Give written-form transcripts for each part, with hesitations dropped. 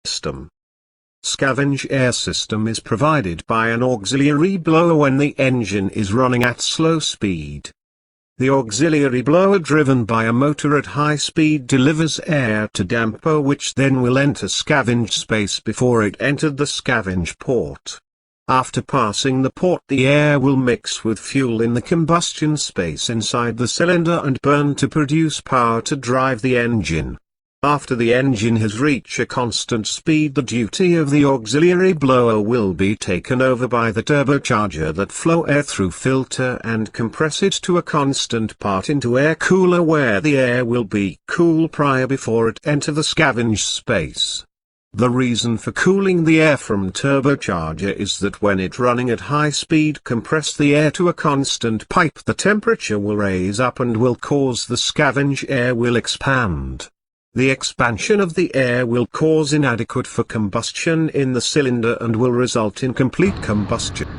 System. Scavenge air system is provided by an auxiliary blower when the engine is running at slow speed. The auxiliary blower driven by a motor at high speed delivers air to damper, which then will enter scavenge space before it entered the scavenge port. After passing the port, the air will mix with fuel in the combustion space inside the cylinder and burn to produce power to drive the engine. After the engine has reached a constant speed, the duty of the auxiliary blower will be taken over by the turbocharger that flow air through filter and compress it to a constant part into air cooler, where the air will be cool prior before it enter the scavenge space. The reason for cooling the air from turbocharger is that when it running at high speed compress the air to a constant pipe, the temperature will raise up and will cause the scavenge air will expand. The expansion of the air will cause inadequate for combustion in the cylinder and will result in complete combustion.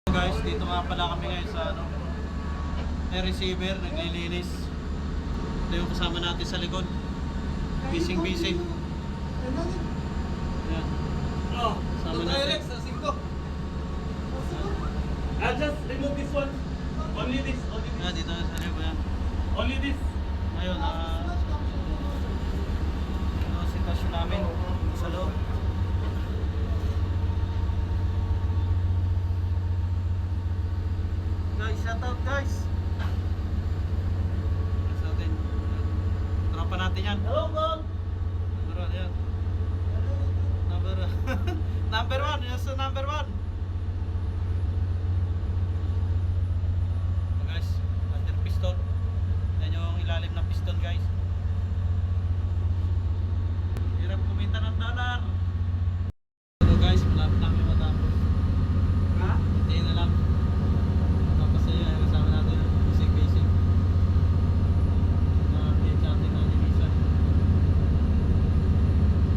Guys, dito nga pala kami ngayon sa air receiver, naglilinis. Ito yung kasama natin sa likod. Busy. Yan. Kasama natin. Just remove this one. Only this. Dito sa likod yan. Only this. Ngayon, sitwasyon namin sa loob. Guys, shout out guys. Sa atin. Tropa natin yan. Hello, Bob. Number 1 yan. Number 1. Yes, number 1. Guys, under piston. Yan yung ilalim ng piston, guys. Hirap kumita ng dollar. So guys, malapit na kami matapos. Ha? Hindi na lang. Tapos yun, kasama natin basic. Chatting na linisan.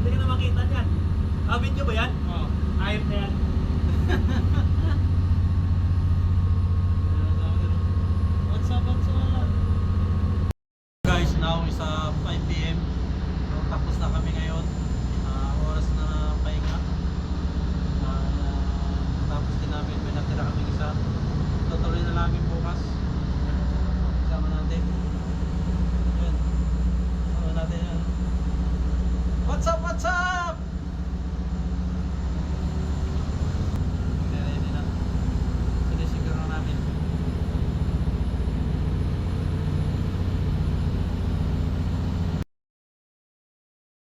Hindi ka na makita dyan. Video ba yan? Oo. Ayop na yan. What's up? Guys, now is 5 PM. So, tapos na kami ngayon. Oras na pahinga. Tapos din namin, may natira kami isa. Tutuloy na namin bukas. Kasama natin. Yun. Kasama natin yan. What's up?